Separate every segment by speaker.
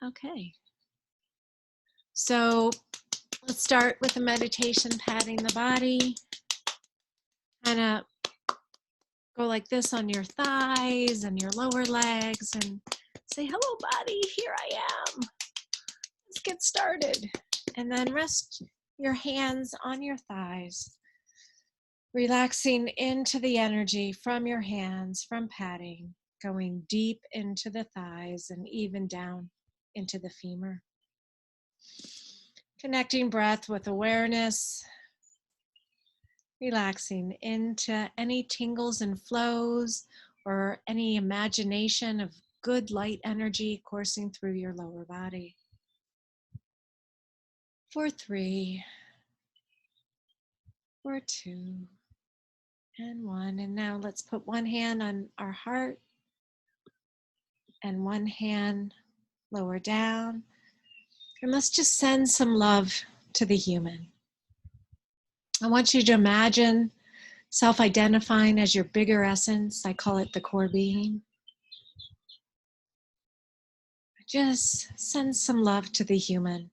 Speaker 1: Okay. So let's start with a meditation, patting the body. Kind of go like this on your thighs and your lower legs and say, hello, body, here I am. Let's get started. And then rest your hands on your thighs, relaxing into the energy from your hands, from patting, going deep into the thighs and even down into the femur. Connecting breath with awareness, relaxing into any tingles and flows or any imagination of good light energy coursing through your lower body. For 3, for 2, and 1. And now let's put one hand on our heart and one hand lower down. And let's just send some love to the human. I want you to imagine self-identifying as your bigger essence. I call it the core being. Just send some love to the human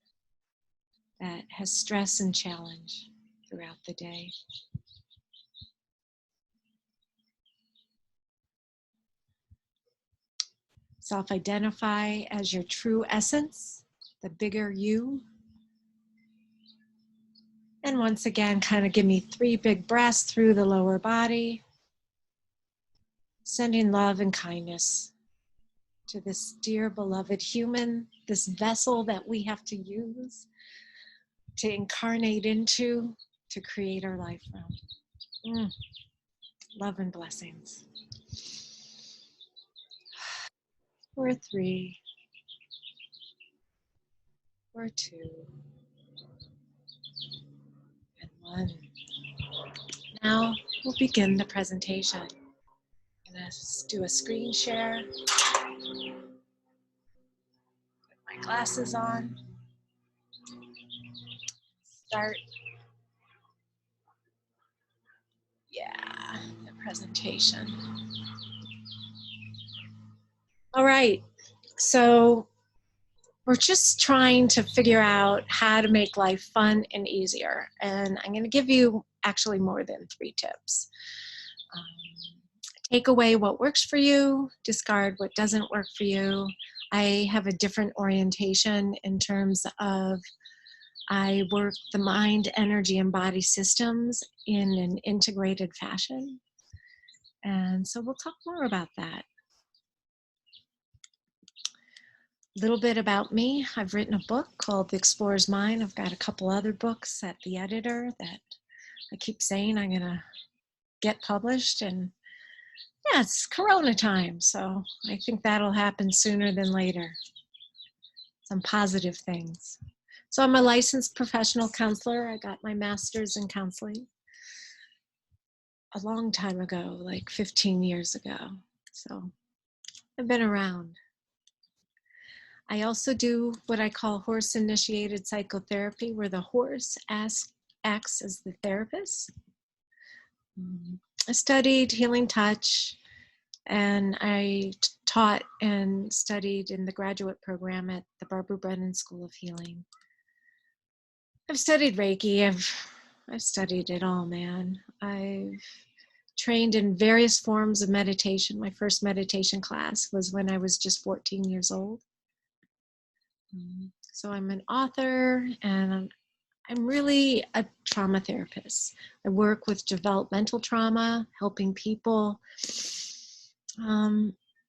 Speaker 1: that has stress and challenge throughout the day. Self-identify as your true essence, the bigger you. And once again, kind of give me 3 big breaths through the lower body, sending love and kindness to this dear beloved human, this vessel that we have to use to incarnate into, to create our life from. Love and blessings. For 3, for 2, and 1. Now we'll begin the presentation. I'm going to do a screen share. Put my glasses on. Start. Yeah, the presentation. All right, so we're just trying to figure out how to make life fun and easier. And I'm going to give you actually more than 3 tips. Take away what works for you, discard what doesn't work for you. I have a different orientation in terms of I work the mind, energy, and body systems in an integrated fashion. And so we'll talk more about that. A little bit about me. I've written a book called The Explorer's Mind. I've got a couple other books at the editor that I keep saying I'm gonna get published, and yeah, it's Corona time, so I think that'll happen sooner than later. Some positive things. So I'm a licensed professional counselor. I got my master's in counseling a long time ago, like 15 years ago. So I've been around. I also do what I call horse-initiated psychotherapy, where the horse acts as the therapist. I studied healing touch, and I taught and studied in the graduate program at the Barbara Brennan School of Healing. I've studied Reiki. I've studied it all, man. I've trained in various forms of meditation. My first meditation class was when I was just 14 years old. So I'm an author, and I'm really a trauma therapist. I work with developmental trauma, helping people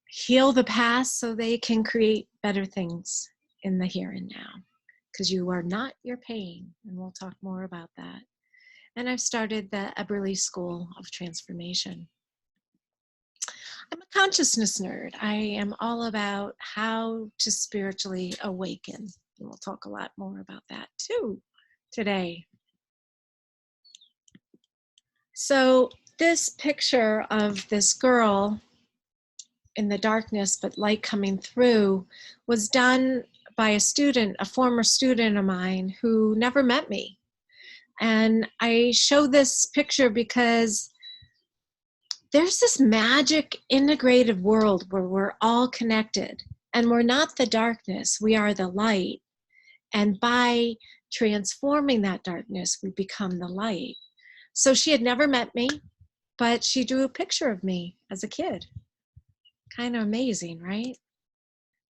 Speaker 1: heal the past so they can create better things in the here and now, because you are not your pain, and we'll talk more about that. And I've started the Eberly School of Transformation. I'm a consciousness nerd. I am all about how to spiritually awaken, and we'll talk a lot more about that too today. So this picture of this girl in the darkness but light coming through was done by a student, a former student of mine who never met me. And I show this picture because there's this magic integrated world where we're all connected. And we're not the darkness, we are the light. And by transforming that darkness, we become the light. So she had never met me, but she drew a picture of me as a kid. Kind of amazing, right?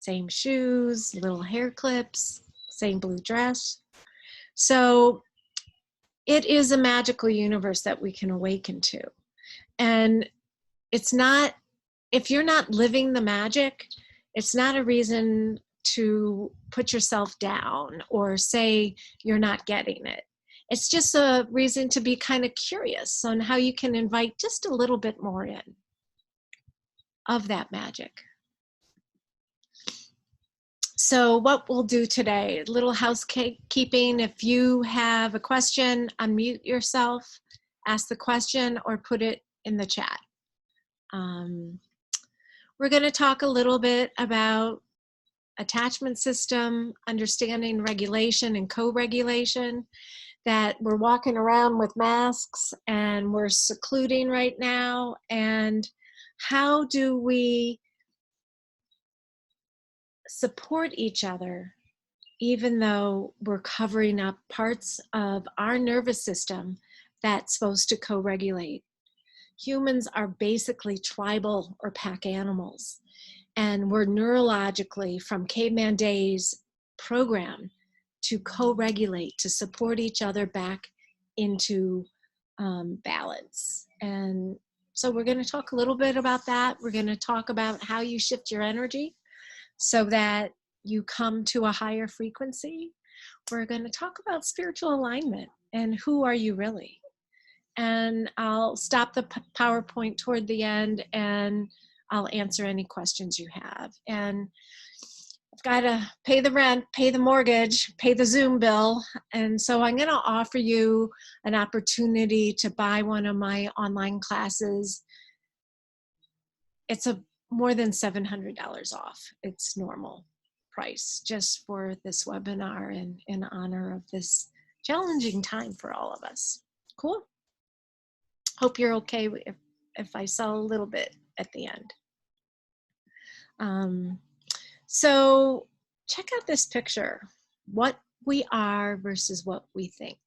Speaker 1: Same shoes, little hair clips, same blue dress. So it is a magical universe that we can awaken to. And it's not, if you're not living the magic, it's not a reason to put yourself down or say you're not getting it. It's just a reason to be kind of curious on how you can invite just a little bit more in of that magic. So what we'll do today, a little housekeeping. If you have a question, unmute yourself, ask the question, or put it in the chat. We're going to talk a little bit about attachment system, understanding regulation and co-regulation, that we're walking around with masks and we're secluding right now, and how do we support each other even though we're covering up parts of our nervous system that's supposed to co-regulate. Humans are basically tribal or pack animals, and we're neurologically from caveman days programmed to co-regulate, to support each other back into balance. And so we're going to talk a little bit about that. We're going to talk about how you shift your energy so that you come to a higher frequency. We're going to talk about spiritual alignment and who are you really. And I'll stop the PowerPoint toward the end and I'll answer any questions you have. And I've got to pay the rent, pay the mortgage, pay the Zoom bill. And so I'm going to offer you an opportunity to buy one of my online classes. It's more than $700 off its normal price just for this webinar and in honor of this challenging time for all of us. Cool. Hope you're okay if I sell a little bit at the end. So check out this picture, what we are versus what we think.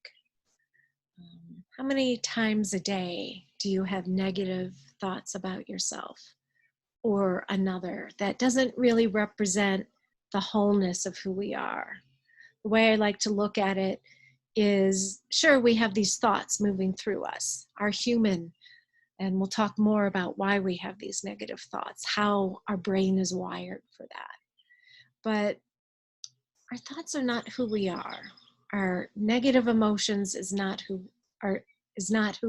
Speaker 1: How many times a day do you have negative thoughts about yourself or another that doesn't really represent the wholeness of who we are? The way I like to look at it is, sure, we have these thoughts moving through us, our human, and we'll talk more about why we have these negative thoughts, how our brain is wired for that. But our thoughts are not who we are. Our negative emotions is not who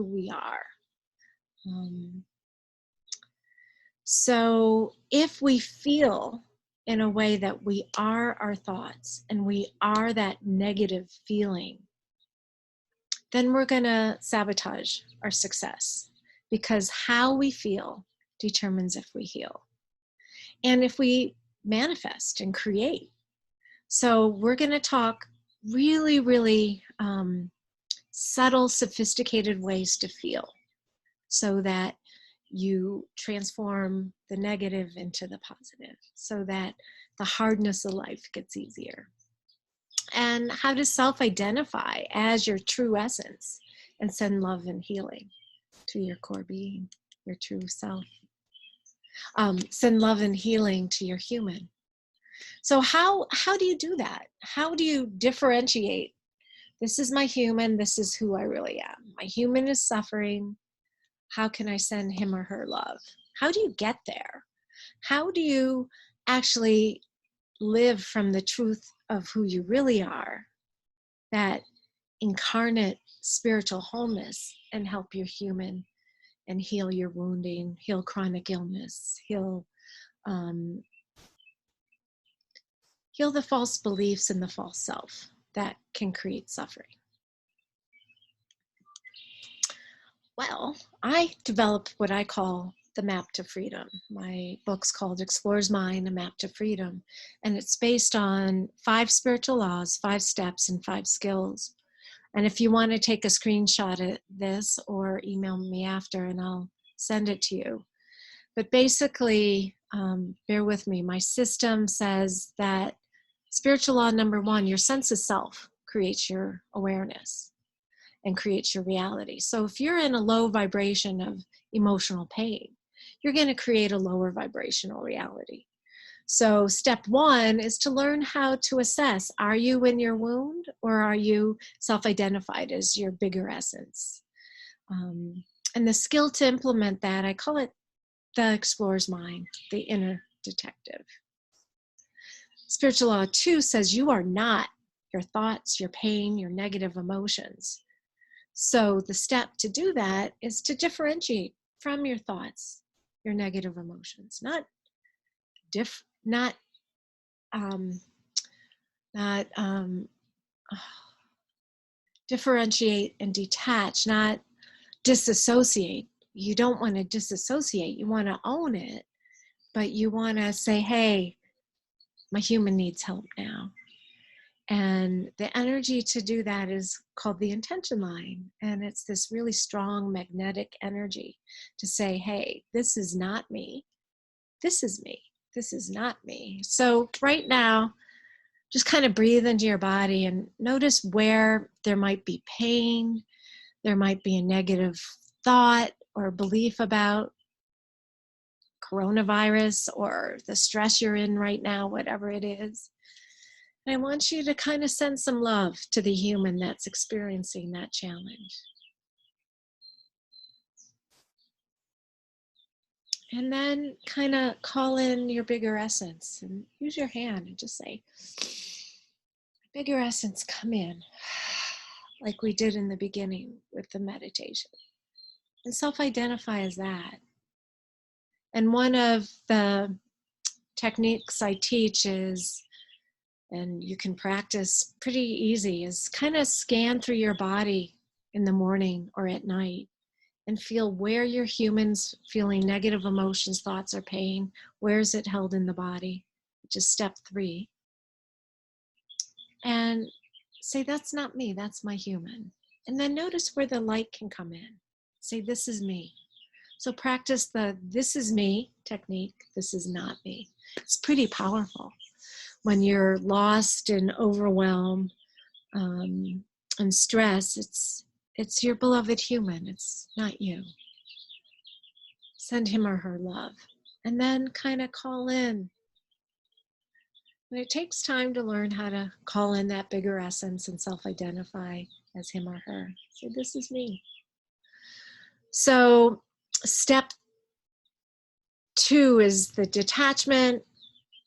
Speaker 1: we are. So if we feel in a way that we are our thoughts and we are that negative feeling, then we're going to sabotage our success, because how we feel determines if we heal and if we manifest and create. So we're going to talk really, really subtle, sophisticated ways to feel so that you transform the negative into the positive, so that the hardness of life gets easier. And how to self-identify as your true essence and send love and healing to your core being, your true self. Send love and healing to your human. So how do you do that? How do you differentiate? This is my human, this is who I really am. My human is suffering. How can I send him or her love? How do you get there? How do you actually live from the truth of who you really are, that incarnate spiritual wholeness, and help your human and heal your wounding, heal chronic illness, heal the false beliefs and the false self that can create suffering? Well, I developed what I call the map to freedom. My book's called Explorer's Mind, A Map to Freedom. And it's based on 5 spiritual laws, 5 steps, and 5 skills. And if you want to take a screenshot of this or email me after and I'll send it to you. But basically, bear with me. My system says that spiritual law number one, your sense of self creates your awareness and creates your reality. So if you're in a low vibration of emotional pain, you're going to create a lower vibrational reality. So step one is to learn how to assess, are you in your wound or are you self-identified as your bigger essence? And the skill to implement that, I call it the explorer's mind, the inner detective. Spiritual law 2 says you are not your thoughts, your pain, your negative emotions. So the step to do that is to differentiate from your thoughts, your negative emotions, not um, differentiate and detach, not disassociate. You don't want to disassociate. You want to own it, but you want to say, hey, my human needs help now. And the energy to do that is called the intention line. And it's this really strong magnetic energy to say, hey, this is not me. This is me. This is not me. So right now, just kind of breathe into your body and notice where there might be pain. There might be a negative thought or belief about coronavirus or the stress you're in right now, whatever it is. And I want you to kind of send some love to the human that's experiencing that challenge. And then kind of call in your bigger essence and use your hand and just say, bigger essence, come in, like we did in the beginning with the meditation. And self-identify as that. And one of the techniques I teach is, and you can practice pretty easy, is kind of scan through your body in the morning or at night and feel where your human's feeling negative emotions, thoughts, or pain. Where is it held in the body? Which is step 3. And say, that's not me, that's my human. And then notice where the light can come in. Say, this is me. So practice the this is me technique, this is not me. It's pretty powerful. When you're lost in overwhelm and stress, it's your beloved human, it's not you. Send him or her love. And then kind of call in. And it takes time to learn how to call in that bigger essence and self-identify as him or her. So this is me. So step 2 is the detachment.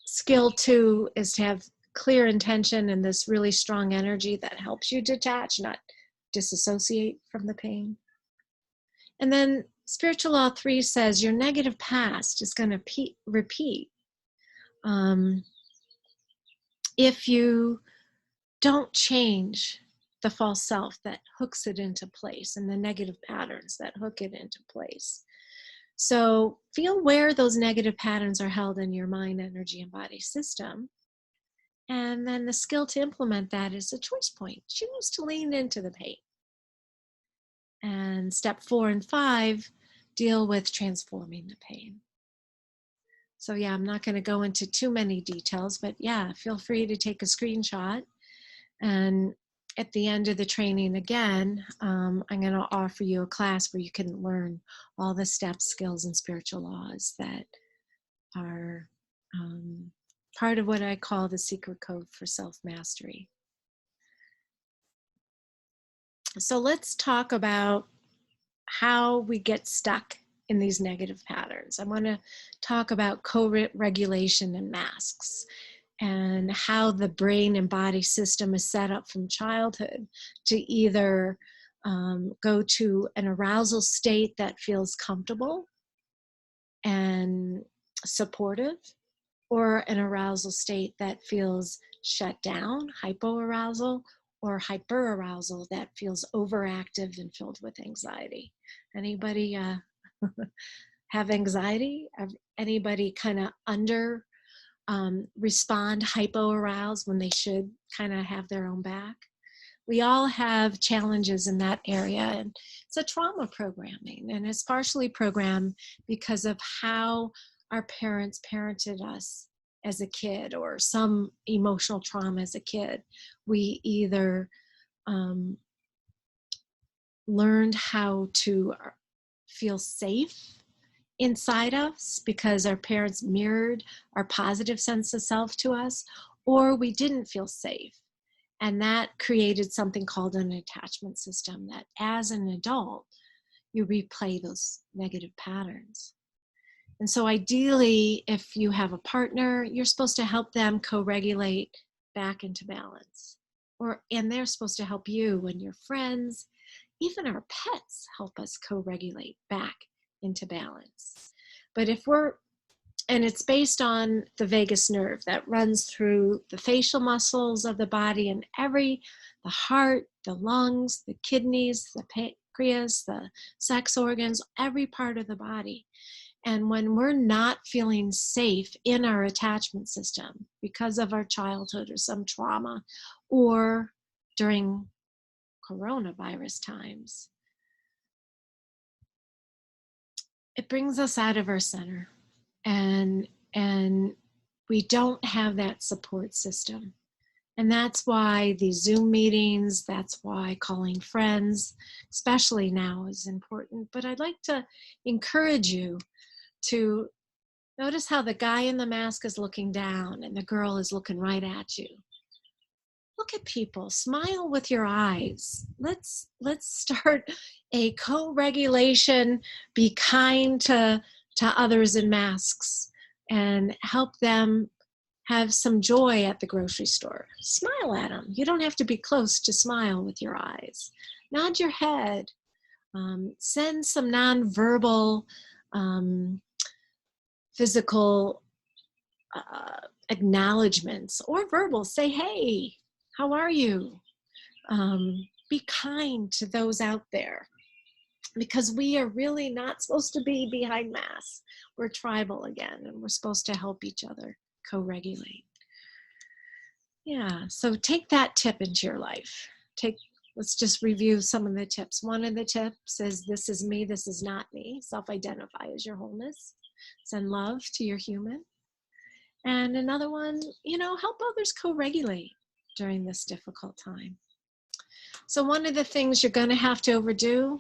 Speaker 1: Skill 2 is to have clear intention and this really strong energy that helps you detach, not disassociate from the pain. And then spiritual law 3 says your negative past is going to repeat if you don't change the false self that hooks it into place and the negative patterns that hook it into place. So feel where those negative patterns are held in your mind, energy, and body system. And then the skill to implement that is a choice point. Choose to lean into the pain. And step 4 and 5 deal with transforming the pain. So yeah, I'm not going to go into too many details, but yeah, feel free to take a screenshot. And at the end of the training, again, I'm going to offer you a class where you can learn all the steps, skills, and spiritual laws that are part of what I call the secret code for self-mastery. So let's talk about how we get stuck in these negative patterns. I want to talk about co-regulation and masks and how the brain and body system is set up from childhood to either go to an arousal state that feels comfortable and supportive, or an arousal state that feels shut down, hypoarousal, or hyperarousal that feels overactive and filled with anxiety. Anybody have anxiety? Anybody kind of under respond hypoaroused when they should kind of have their own back? We all have challenges in that area, and it's a trauma programming, and it's partially programmed because of how our parents parented us as a kid, or some emotional trauma as a kid. We either um, learned how to feel safe inside us because our parents mirrored our positive sense of self to us, or we didn't feel safe. And that created something called an attachment system that as an adult, you replay those negative patterns. And so ideally, if you have a partner, you're supposed to help them co-regulate back into balance. And they're supposed to help you, and your friends, even our pets help us co-regulate back into balance. But and it's based on the vagus nerve that runs through the facial muscles of the body and the heart, the lungs, the kidneys, the pancreas, the sex organs, every part of the body. And when we're not feeling safe in our attachment system because of our childhood or some trauma, or during coronavirus times, it brings us out of our center, and we don't have that support system. And that's why these Zoom meetings, that's why calling friends, especially now, is important. But I'd like to encourage you to notice how the guy in the mask is looking down and the girl is looking right at you. Look at people, smile with your eyes. Let's start a co-regulation, be kind to others in masks, and help them have some joy at the grocery store. Smile at them. You don't have to be close to smile with your eyes. Nod your head. Send some nonverbal physical acknowledgments, or verbal. Say, hey, how are you? Be kind to those out there, because we are really not supposed to be behind masks. We're tribal again, and we're supposed to help each other co-regulate. Yeah, so take that tip into your life. Let's just review some of the tips. One of the tips is, this is me, this is not me. Self-identify as your wholeness. Send love to your human. And another one, help others co-regulate during this difficult time. So one of the things you're going to have to overdo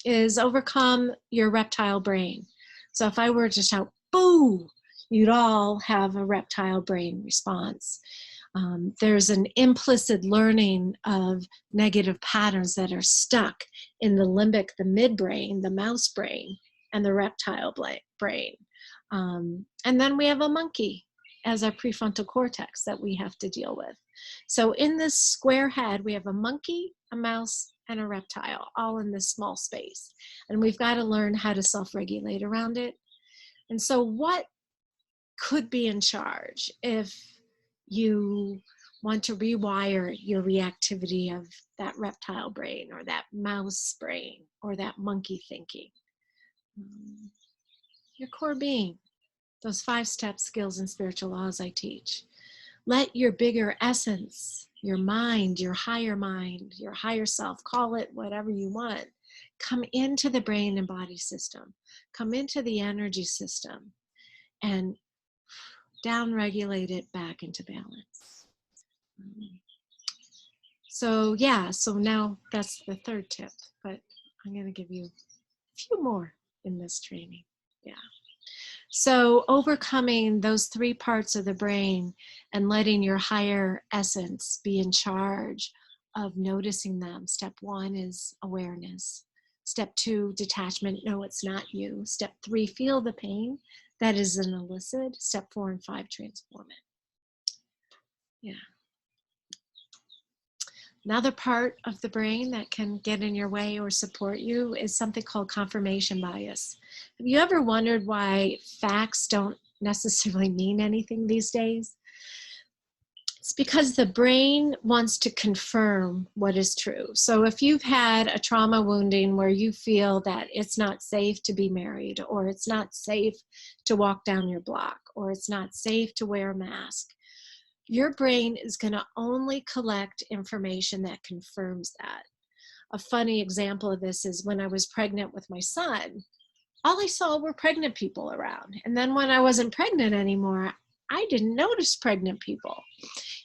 Speaker 1: is overcome your reptile brain. So if I were to shout, boo, you'd all have a reptile brain response. There's an implicit learning of negative patterns that are stuck in the limbic, the midbrain, the mouse brain, and the reptile brain. And then we have a monkey as our prefrontal cortex that we have to deal with. So in this square head, we have a monkey, a mouse, and a reptile, all in this small space. And we've got to learn how to self-regulate around it. And so what could be in charge if you want to rewire your reactivity of that reptile brain, or that mouse brain, or that monkey thinking? Your core being, those 5-step skills and spiritual laws I teach. Let your bigger essence, your mind, your higher self, call it whatever you want, come into the brain and body system, come into the energy system, and down-regulate it back into balance. So now that's the third tip, but I'm going to give you a few more in this training. Yeah. So overcoming those 3 parts of the brain and letting your higher essence be in charge of noticing them. Step 1 is awareness. Step 2, detachment. No, it's not you. Step 3, feel the pain. That is an illicit. Step 4 and 5, transform it. Yeah. Another part of the brain that can get in your way or support you is something called confirmation bias. Have you ever wondered why facts don't necessarily mean anything these days? It's because the brain wants to confirm what is true. So if you've had a trauma wounding where you feel that it's not safe to be married, or it's not safe to walk down your block, or it's not safe to wear a mask, your brain is going to only collect information that confirms that. A funny example of this is when I was pregnant with my son, all I saw were pregnant people around. And then when I wasn't pregnant anymore, I didn't notice pregnant people.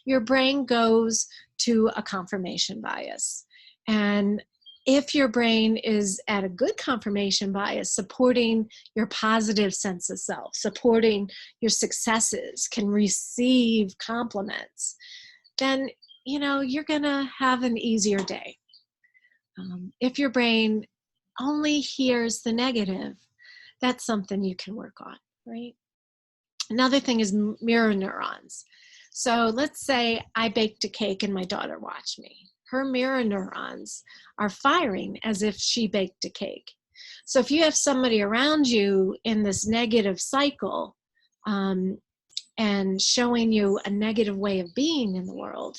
Speaker 1: Your brain goes to a confirmation bias. And if your brain is at a good confirmation bias, supporting your positive sense of self, supporting your successes, can receive compliments, then you're gonna have an easier day. If your brain only hears the negative, that's something you can work on, right? Another thing is mirror neurons. So let's say I baked a cake and my daughter watched me. Her mirror neurons are firing as if she baked a cake. So if you have somebody around you in this negative cycle, and showing you a negative way of being in the world,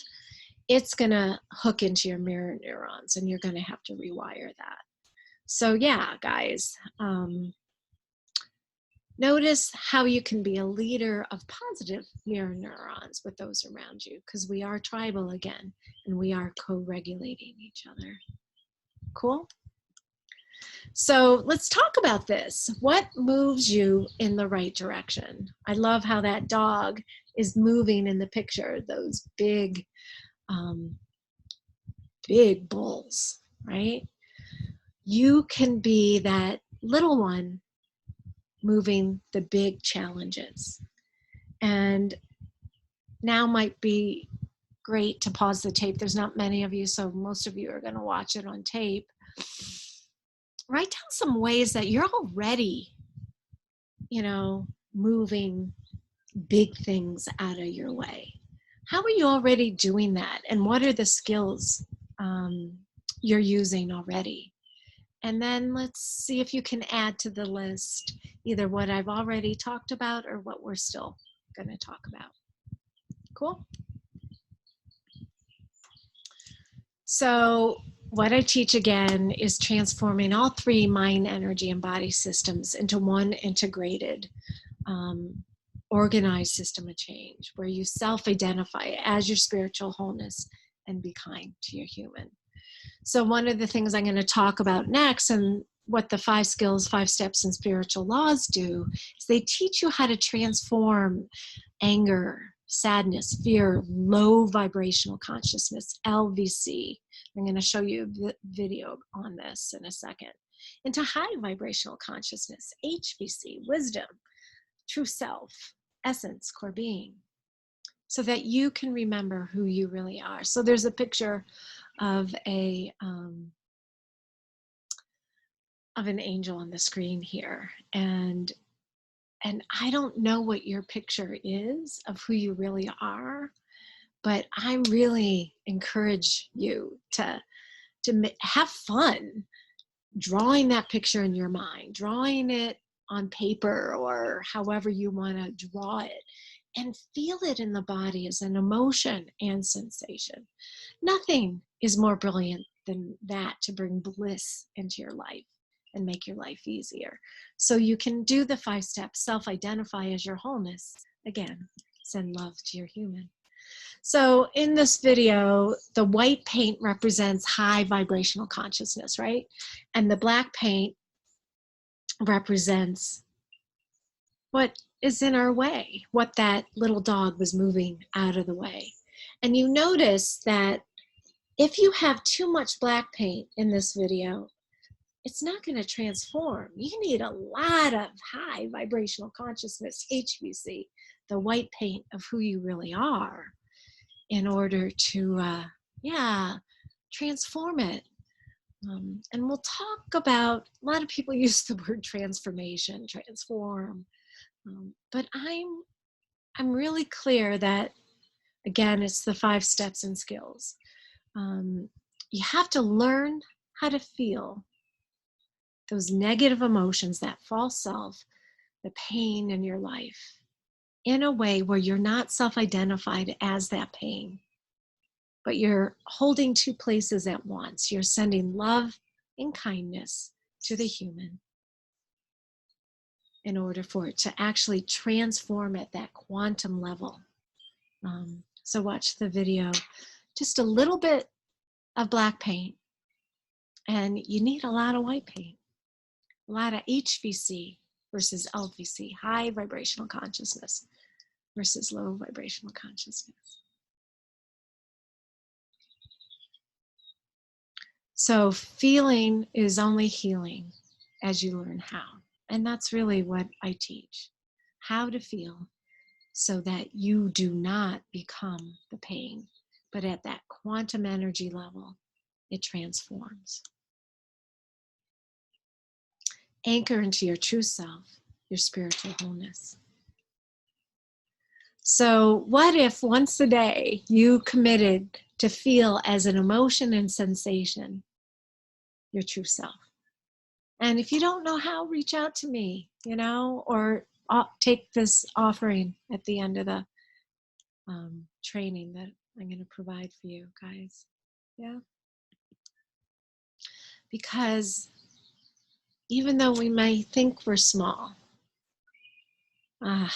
Speaker 1: it's going to hook into your mirror neurons and you're going to have to rewire that. So yeah, guys, notice how you can be a leader of positive mirror neurons with those around you, because we are tribal again and we are co-regulating each other. Cool? So let's talk about this. What moves you in the right direction? I love how that dog is moving in the picture, those big bulls, right? You can be that little one moving the big challenges. And now might be great to pause the tape. There's not many of you, so most of you are going to watch it on tape. Write down some ways that you're already, moving big things out of your way. How are you already doing that? And what are the skills you're using already? And then let's see if you can add to the list either what I've already talked about or what we're still going to talk about. Cool? So what I teach again is transforming all three mind, energy, and body systems into one integrated, organized system of change where you self-identify as your spiritual wholeness and be kind to your human. So one of the things I'm going to talk about next, and what the 5 skills, 5 steps, and spiritual laws do, is they teach you how to transform anger, sadness, fear, low vibrational consciousness, LVC. I'm going to show you a video on this in a second, into high vibrational consciousness, HVC, wisdom, true self, essence, core being, so that you can remember who you really are. So there's a picture of an angel on the screen here, and I don't know what your picture is of who you really are, but I really encourage you to have fun drawing that picture in your mind, drawing it on paper or however you want to draw it, and feel it in the body as an emotion and sensation. Nothing is more brilliant than that to bring bliss into your life and make your life easier. So you can do the 5 steps, self-identify as your wholeness. Again, send love to your human. So in this video, the white paint represents high vibrational consciousness, right? And the black paint represents what is in our way, what that little dog was moving out of the way. And you notice that if you have too much black paint in this video, it's not going to transform. You need a lot of high vibrational consciousness, HVC, the white paint of who you really are, in order to, transform it. And we'll talk about, a lot of people use the word transformation, transform, but I'm really clear that, again, it's the 5 steps and skills. You have to learn how to feel those negative emotions, that false self, the pain in your life, in a way where you're not self-identified as that pain, but you're holding 2 places at once. You're sending love and kindness to the human in order for it to actually transform at that quantum level. So watch the video. Just a little bit of black paint, and you need a lot of white paint. A lot of HVC versus LVC, high vibrational consciousness versus low vibrational consciousness. So feeling is only healing as you learn how. And that's really what I teach. How to feel so that you do not become the pain, but at that quantum energy level, it transforms. Anchor into your true self, your spiritual wholeness. So what if once a day you committed to feel as an emotion and sensation your true self? And if you don't know how, reach out to me, or take this offering at the end of the training that I'm going to provide for you guys. Yeah. Because even though we may think we're small, our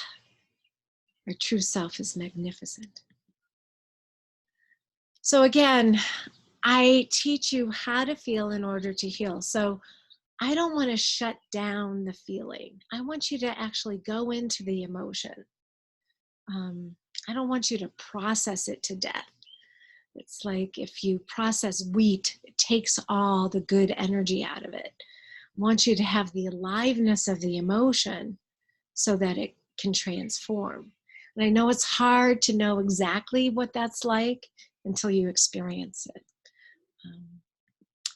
Speaker 1: true self is magnificent. So again, I teach you how to feel in order to heal. So I don't want to shut down the feeling. I want you to actually go into the emotion. I don't want you to process it to death. It's like if you process wheat, it takes all the good energy out of it. I want you to have the aliveness of the emotion so that it can transform. And I know it's hard to know exactly what that's like until you experience it.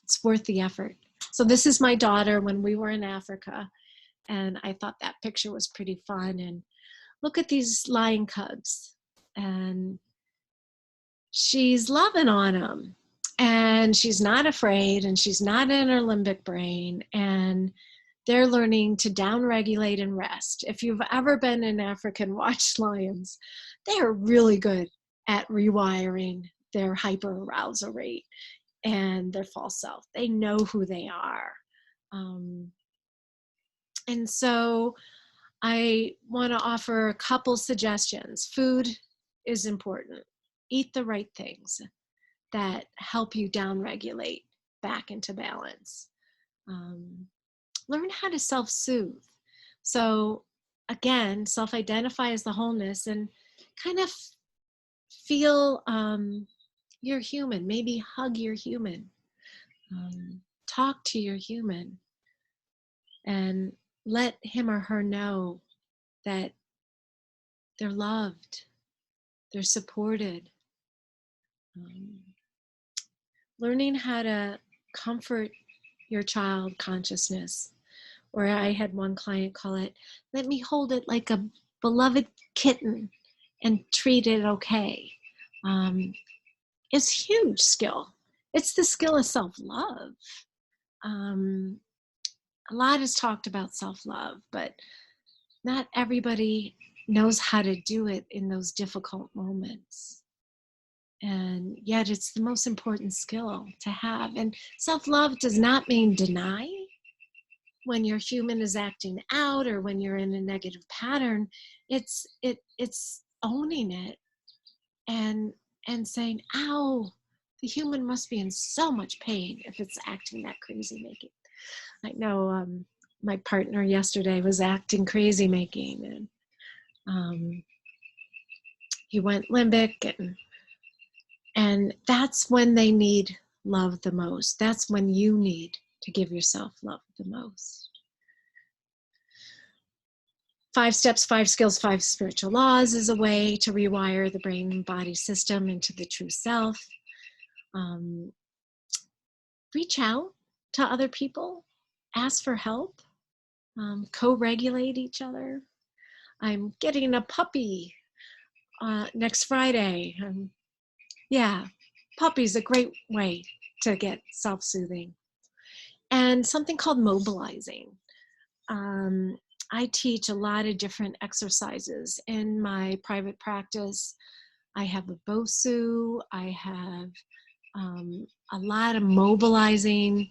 Speaker 1: It's worth the effort. So this is my daughter when we were in Africa, and I thought that picture was pretty fun. And look at these lion cubs, and she's loving on them, and she's not afraid, and she's not in her limbic brain, and they're learning to downregulate and rest. If you've ever been in Africa and watched lions, they are really good at rewiring their hyperarousal rate and their false self. They know who they are. And so I want to offer a couple suggestions. Food is important. Eat the right things that help you downregulate back into balance. Learn how to self-soothe. So again, self-identify as the wholeness and kind of feel you're human. Maybe hug your human. Talk to your human and let him or her know that they're loved, they're supported. Learning how to comfort your child consciousness, or I had one client call it, let me hold it like a beloved kitten and treat it okay. It's huge skill. It's the skill of self-love. A lot is talked about self-love, but not everybody knows how to do it in those difficult moments. And yet it's the most important skill to have. And self-love does not mean deny. When your human is acting out or when you're in a negative pattern, it's owning it and saying, ow, the human must be in so much pain if it's acting that crazy making. I know my partner yesterday was acting crazy making, and he went limbic, and that's when they need love the most. That's when you need to give yourself love the most. 5 steps, 5 skills, 5 spiritual laws is a way to rewire the brain and body system into the true self. Reach out to other people, ask for help, co-regulate each other. I'm getting a puppy next Friday. Yeah, puppy's a great way to get self-soothing. And something called mobilizing. I teach a lot of different exercises in my private practice. I have a BOSU. I have a lot of mobilizing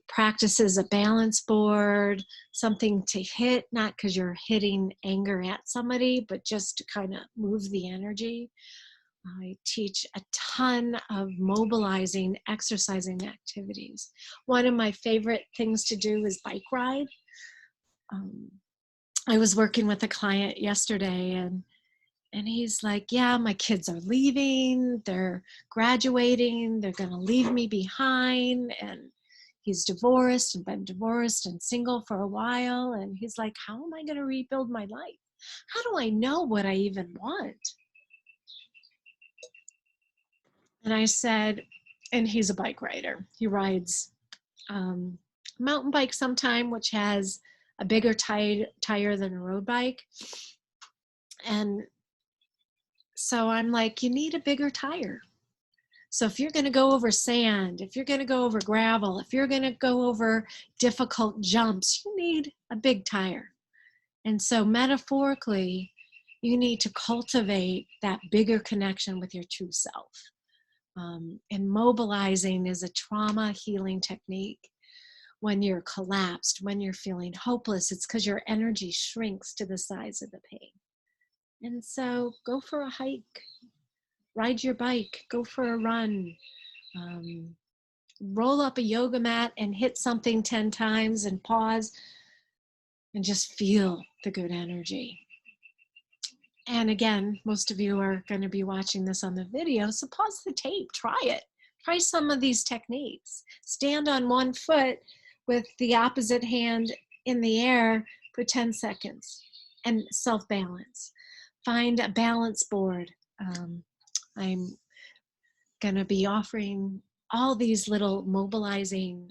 Speaker 1: practices, a balance board, something to hit, not because you're hitting anger at somebody, but just to kind of move the energy. I teach a ton of mobilizing, exercising activities. One of my favorite things to do is bike ride. Um, I was working with a client yesterday, and he's like, yeah, my kids are leaving, they're graduating, they're going to leave me behind. And he's divorced and been divorced and single for a while. And he's like, how am I going to rebuild my life? How do I know what I even want? And I said, and he's a bike rider. He rides mountain bike sometime, which has a bigger tire than a road bike. And so I'm like, you need a bigger tire. So if you're going to go over sand, if you're going to go over gravel, if you're going to go over difficult jumps, you need a big tire. And so metaphorically, you need to cultivate that bigger connection with your true self. And mobilizing is a trauma healing technique. When you're collapsed, when you're feeling hopeless, it's because your energy shrinks to the size of the pain. And so go for a hike, ride your bike, go for a run, roll up a yoga mat and hit something 10 times and pause and just feel the good energy. And again, most of you are going to be watching this on the video, so pause the tape, try it. Try some of these techniques. Stand on one foot with the opposite hand in the air for 10 seconds and self-balance. Find a balance board. I'm going to be offering all these little mobilizing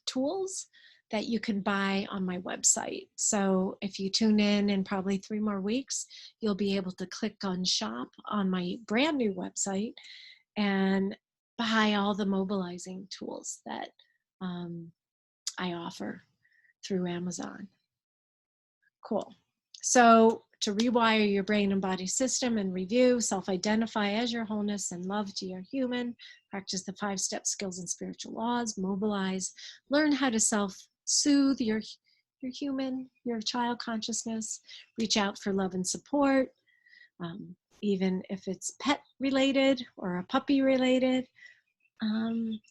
Speaker 1: tools that you can buy on my website. So if you tune in probably 3 more weeks, you'll be able to click on shop on my brand new website and buy all the mobilizing tools that I offer through Amazon. Cool. So to rewire your brain and body system and review, self-identify as your wholeness and love to your human, practice the 5-step skills and spiritual laws, mobilize, learn how to self-soothe your human, your child consciousness, reach out for love and support, even if it's pet related or a puppy related.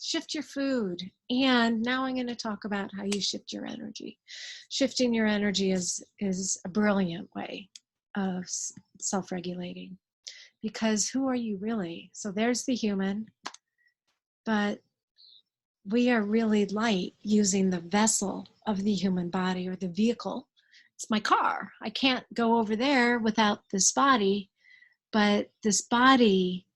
Speaker 1: Shift your food. And now I'm going to talk about how you shift your energy. Shifting your energy is a brilliant way of self-regulating, because who are you really? So there's the human, but we are really light using the vessel of the human body, or the vehicle. It's my car. I can't go over there without this body, but this body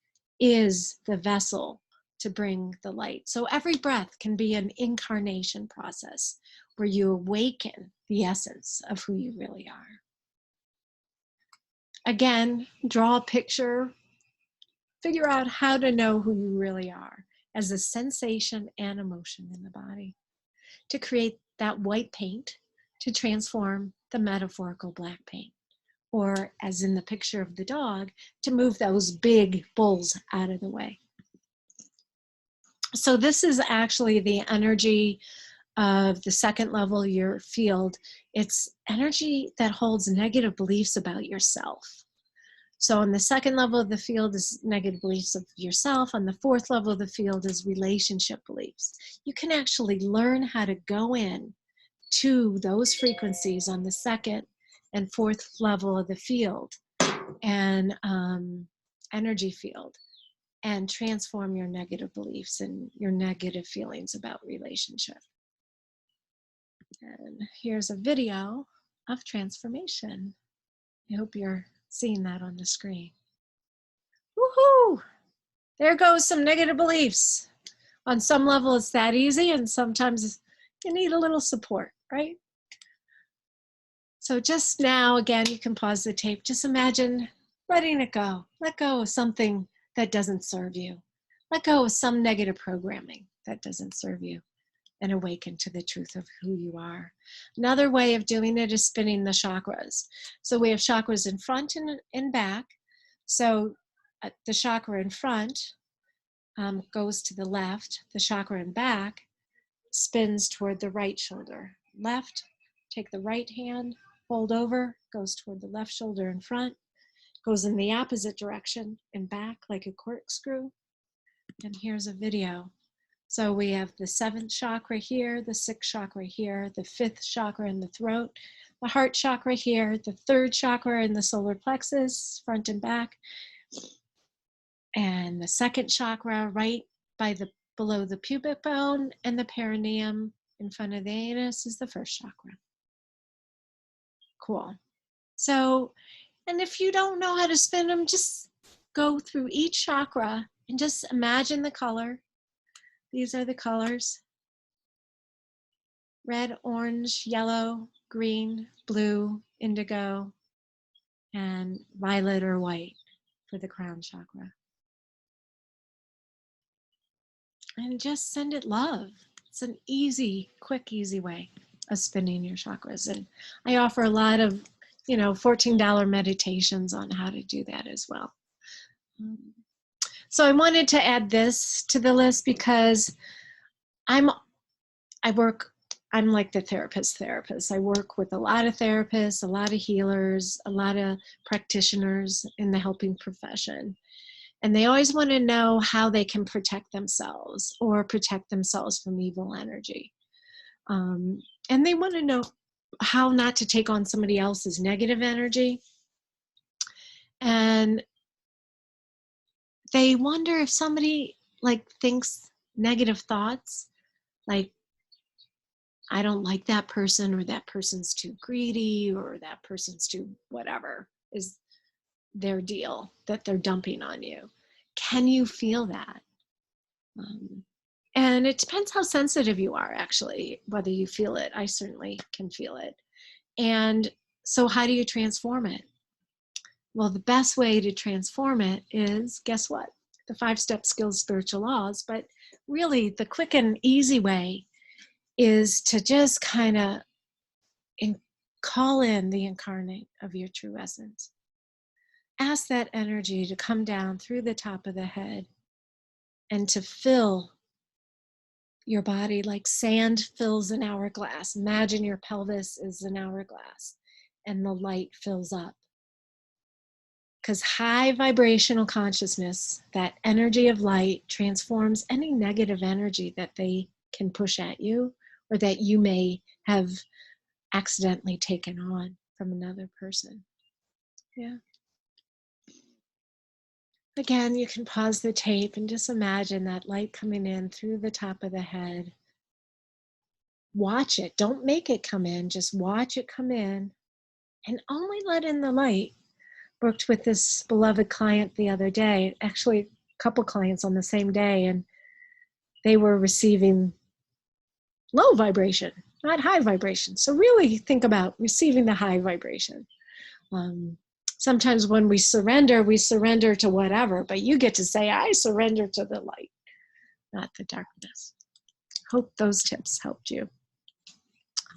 Speaker 1: is the vessel to bring the light. So every breath can be an incarnation process where you awaken the essence of who you really are. Again, draw a picture, figure out how to know who you really are as a sensation and emotion in the body, to create that white paint to transform the metaphorical black paint, or as in the picture of the dog, to move those big bulls out of the way. So this is actually the energy of the second level of your field. It's energy that holds negative beliefs about yourself. So on the second level of the field is negative beliefs of yourself. On the fourth level of the field is relationship beliefs. You can actually learn how to go in to those frequencies on the second and fourth level of the field and energy field, and transform your negative beliefs and your negative feelings about relationship. And here's a video of transformation. I hope you're seeing that on the screen. Woohoo! There goes some negative beliefs. On some level, it's that easy, and sometimes you need a little support, right? So just now, again, you can pause the tape. Just imagine letting it go. Let go of something that doesn't serve you. Let go of some negative programming that doesn't serve you, and awaken to the truth of who you are. Another way of doing it is spinning the chakras. So we have chakras in front and in back. So the chakra in front goes to the left. The chakra in back spins toward the right shoulder. Left, take the right hand, fold over, goes toward the left shoulder in front. goes in the opposite direction and back like a corkscrew. And here's a video. So we have the 7th chakra here, the 6th chakra here, the 5th chakra in the throat, the heart chakra here, the 3rd chakra in the solar plexus, front and back, and the 2nd chakra right by the below the pubic bone, and the perineum in front of the anus is the 1st chakra. Cool. So, and if you don't know how to spin them, just go through each chakra and just imagine the color. These are the colors: red, orange, yellow, green, blue, indigo, and violet or white for the crown chakra. And just send it love. It's an easy, quick, easy way of spinning your chakras. And I offer a lot of, $14 meditations on how to do that as well. So I wanted to add this to the list because I'm like the therapist. I work with a lot of therapists, a lot of healers, a lot of practitioners in the helping profession. And they always want to know how they can protect themselves or protect themselves from evil energy. And they want to know how not to take on somebody else's negative energy. And they wonder if somebody thinks negative thoughts, like, I don't like that person, or that person's too greedy, or that person's too whatever is their deal that they're dumping on you. Can you feel that? And it depends how sensitive you are, actually, whether you feel it. I certainly can feel it. And so how do you transform it? Well, the best way to transform it is, guess what? The 5-step skills, spiritual laws. But really, the quick and easy way is to just kind of call in the incarnate of your true essence. Ask that energy to come down through the top of the head and to fill your body like sand fills an hourglass. Imagine your pelvis is an hourglass and the light fills up. Because high vibrational consciousness, that energy of light, transforms any negative energy that they can push at you or that you may have accidentally taken on from another person. Yeah. Again, you can pause the tape and just imagine that light coming in through the top of the head. Watch it. Don't make it come in. Just watch it come in and only let in the light. Worked with this beloved client the other day, actually a couple clients on the same day, and they were receiving low vibration, not high vibration. So really think about receiving the high vibration. Sometimes when we surrender to whatever, but you get to say, I surrender to the light, not the darkness. Hope those tips helped you.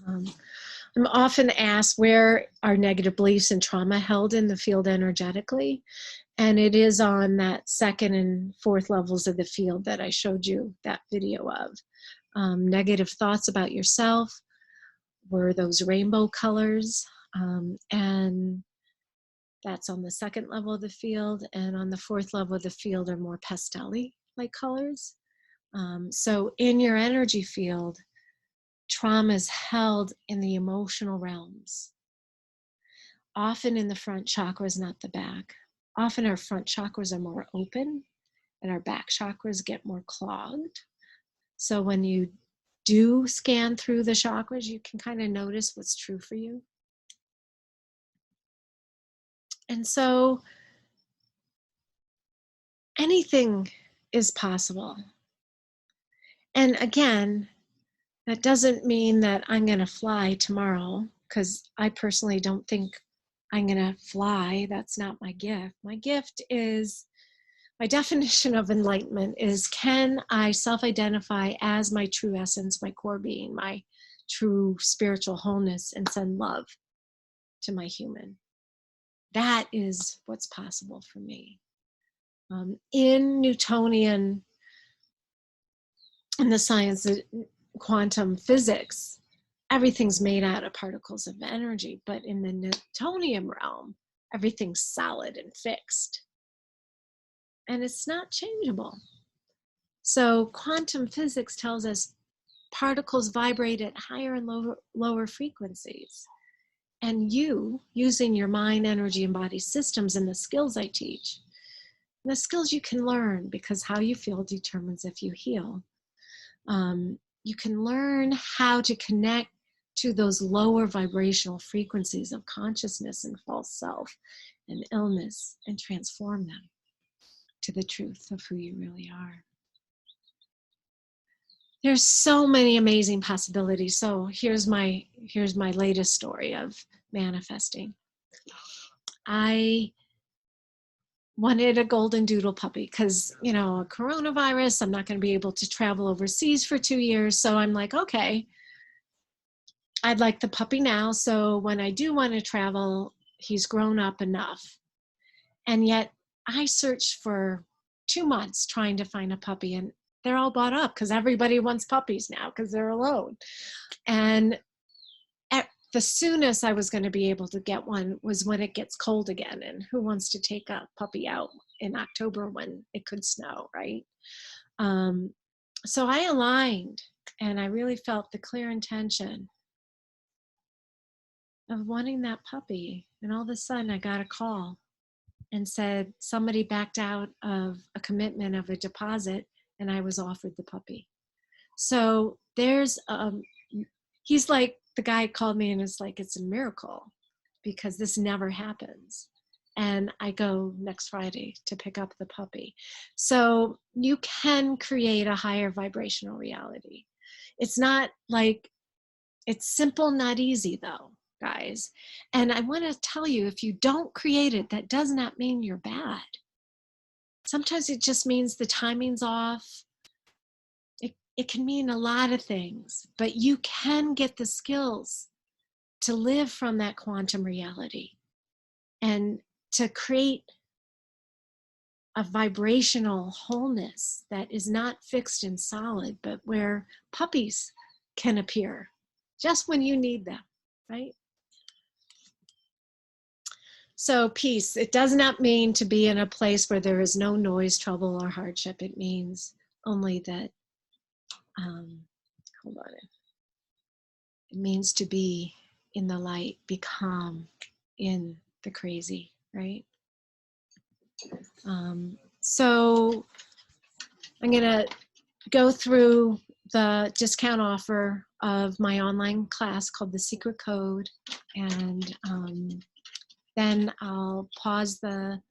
Speaker 1: I'm often asked, where are negative beliefs and trauma held in the field energetically? And it is on that 2nd and 4th levels of the field that I showed you that video of. Negative thoughts about yourself were those rainbow colors, and that's on the 2nd level of the field, and on the 4th level of the field are more pastel-y like colors. So in your energy field, trauma is held in the emotional realms, often in the front chakras, not the back. Often our front chakras are more open and our back chakras get more clogged. So when you do scan through the chakras, you can kind of notice what's true for you. And so anything is possible. And again, that doesn't mean that I'm going to fly tomorrow, because I personally don't think I'm going to fly. That's not my gift. My gift is, my definition of enlightenment is, can I self-identify as my true essence, my core being, my true spiritual wholeness, and send love to my human? That is what's possible for me. In Newtonian, in the science of quantum physics, everything's made out of particles of energy. But in the Newtonian realm, everything's solid and fixed. And it's not changeable. So quantum physics tells us particles vibrate at higher and lower frequencies. And you, using your mind, energy, and body systems and the skills I teach, the skills you can learn, because how you feel determines if you heal. You can learn how to connect to those lower vibrational frequencies of consciousness and false self and illness and transform them to the truth of who you really are. There's so many amazing possibilities. So here's my latest story of manifesting. I wanted a golden doodle puppy because, you know, a coronavirus, I'm not going to be able to travel overseas for 2 years. So I'm like, okay, I'd like the puppy now. So when I do want to travel, he's grown up enough. And yet I searched for 2 months trying to find a puppy, and they're all bought up because everybody wants puppies now because they're alone. And at the soonest I was going to be able to get one was when it gets cold again. And who wants to take a puppy out in October when it could snow, right? So I aligned, and I really felt the clear intention of wanting that puppy. And all of a sudden I got a call and said somebody backed out of a commitment of a deposit, and I was offered the puppy. So there's, he's like, the guy called me and it's like, it's a miracle because this never happens. And I go next Friday to pick up the puppy. So you can create a higher vibrational reality. It's not like, it's simple, not easy though, guys. And I want to tell you, if you don't create it, that does not mean you're bad. Sometimes it just means the timing's off. It can mean a lot of things, but you can get the skills to live from that quantum reality and to create a vibrational wholeness that is not fixed and solid, but where puppies can appear just when you need them, right? So peace, it does not mean to be in a place where there is no noise, trouble, or hardship. It means only that, hold on. It means to be in the light, be calm in the crazy, right? So I'm gonna go through the discount offer of my online class called The Secret Code, and then I'll pause the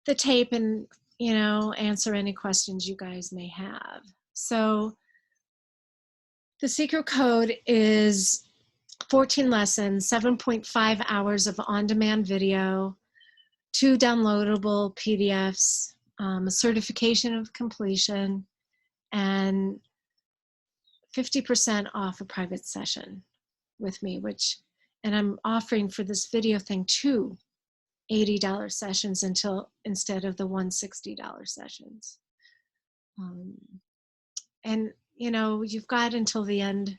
Speaker 1: tape and, you know, answer any questions you guys may have. So the Secret Code is 14 lessons, 7.5 hours of on-demand video, 2 downloadable PDFs, a certification of completion, and 50% off a private session with me, and I'm offering for this video thing 2 $80 sessions instead of the $160 sessions. And you know, you've got until the end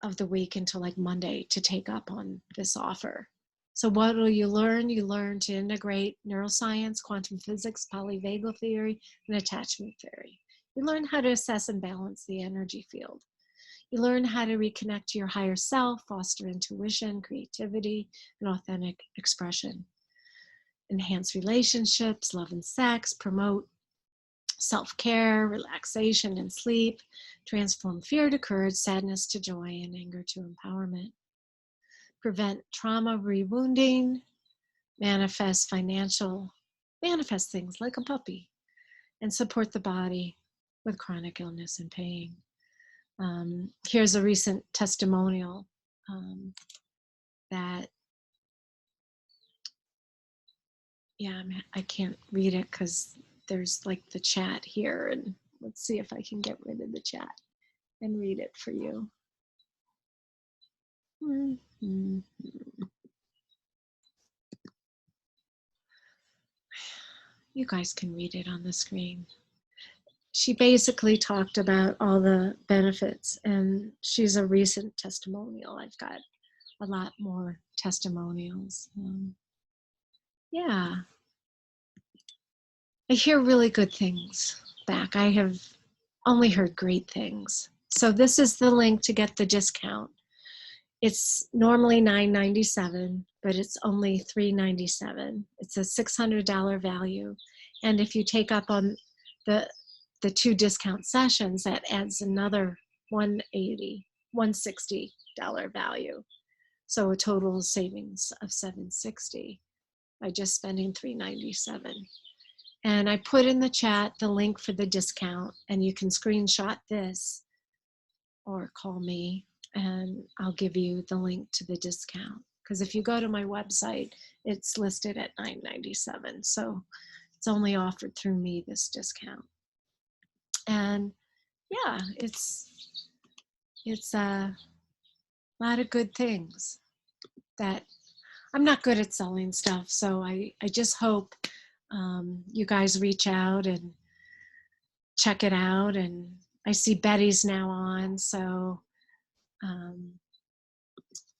Speaker 1: of the week, until like Monday, to take up on this offer. So what will you learn? You learn to integrate neuroscience, quantum physics, polyvagal theory, and attachment theory. You learn how to assess and balance the energy field. You learn how to reconnect to your higher self, foster intuition, creativity, and authentic expression. Enhance relationships, love and sex, promote self-care, relaxation, and sleep, transform fear to courage, sadness to joy, and anger to empowerment. Prevent trauma, rewounding, manifest things like a puppy, and support the body with chronic illness and pain. Here's a recent testimonial that, yeah, I can't read it because there's like the chat here, and let's see if I can get rid of the chat and read it for you. Mm-hmm. You guys can read it on the screen. She basically talked about all the benefits, and she's a recent testimonial. I've got a lot more testimonials. Yeah. I hear really good things back. I have only heard great things. So this is the link to get the discount. It's normally $9.97, but it's only $3.97. It's a $600 value. And if you take up on the 2 discount sessions, that adds another $160 value. So a total savings of $760 by just spending $397. And I put in the chat the link for the discount, and you can screenshot this or call me and I'll give you the link to the discount. Because if you go to my website, it's listed at $9.97. So it's only offered through me, this discount. And yeah, it's a lot of good things that I'm not good at selling stuff. So I just hope you guys reach out and check it out. And I see Betty's now on, so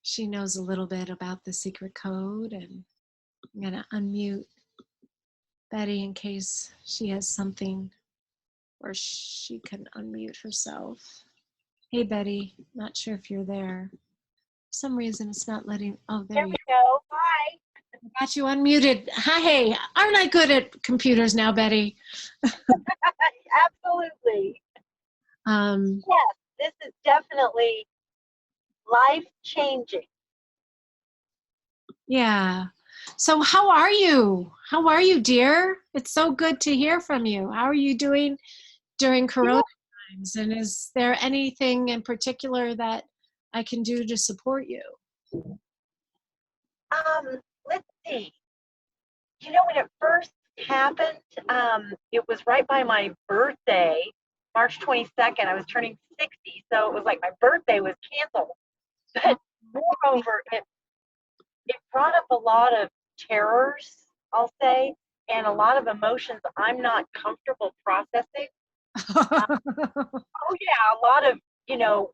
Speaker 1: she knows a little bit about the secret code, and I'm going to unmute Betty in case she has something, or she can unmute herself. Hey, Betty, not sure if you're there. For some reason it's not letting, oh, there you
Speaker 2: go. Hi.
Speaker 1: Got you unmuted. Hi, aren't I good at computers now, Betty?
Speaker 2: Absolutely. Yes, this is definitely life-changing.
Speaker 1: Yeah. So how are you? How are you, dear? It's so good to hear from you. How are you doing during Corona times? And is there anything in particular that I can do to support you?
Speaker 2: Let's see. You know, when it first happened, it was right by my birthday, March 22nd. I was turning 60, so it was like my birthday was canceled. But moreover, it brought up a lot of terrors, I'll say, and a lot of emotions I'm not comfortable processing. Oh yeah, a lot of,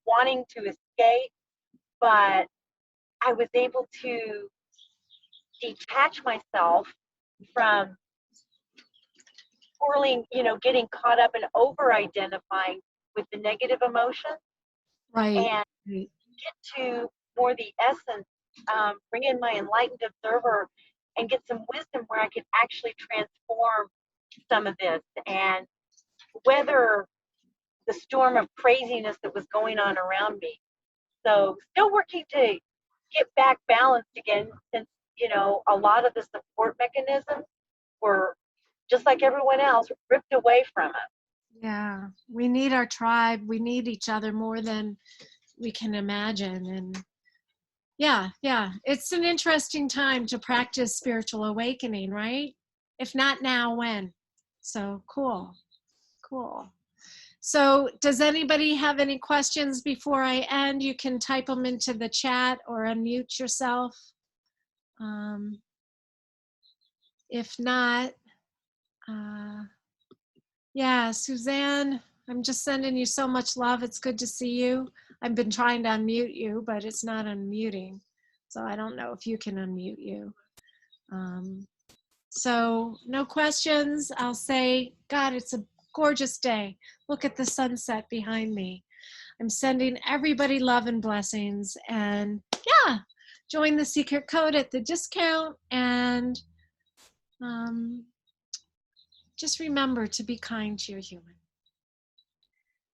Speaker 2: wanting to escape, but I was able to detach myself from getting caught up and over identifying with the negative emotions,
Speaker 1: Right.
Speaker 2: and get to more the essence, bring in my enlightened observer and get some wisdom where I could actually transform some of this and weather the storm of craziness that was going on around me. So still working to get back balanced again, since, a lot of the support mechanisms were, just like everyone else, ripped away from us.
Speaker 1: Yeah, we need our tribe. We need each other more than we can imagine. And yeah, it's an interesting time to practice spiritual awakening, right? If not now, when? So cool. So does anybody have any questions before I end? You can type them into the chat or unmute yourself. If not, yeah, Suzanne, I'm just sending you so much love. It's good to see you. I've been trying to unmute you, but it's not unmuting. So I don't know if you can unmute you. So no questions. I'll say, God, it's a gorgeous day. Look at the sunset behind me. I'm sending everybody love and blessings. And yeah, join the secret code at the discount. And just remember to be kind to your human.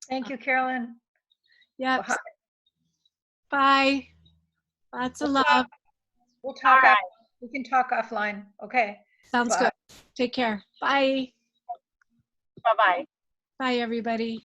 Speaker 3: Thank you, Carolyn.
Speaker 1: Yep. Well, bye. Lots of love.
Speaker 3: We'll talk. Right. We can talk offline. Okay.
Speaker 1: Sounds good. Take care. Bye.
Speaker 2: Bye-bye.
Speaker 1: Bye, everybody.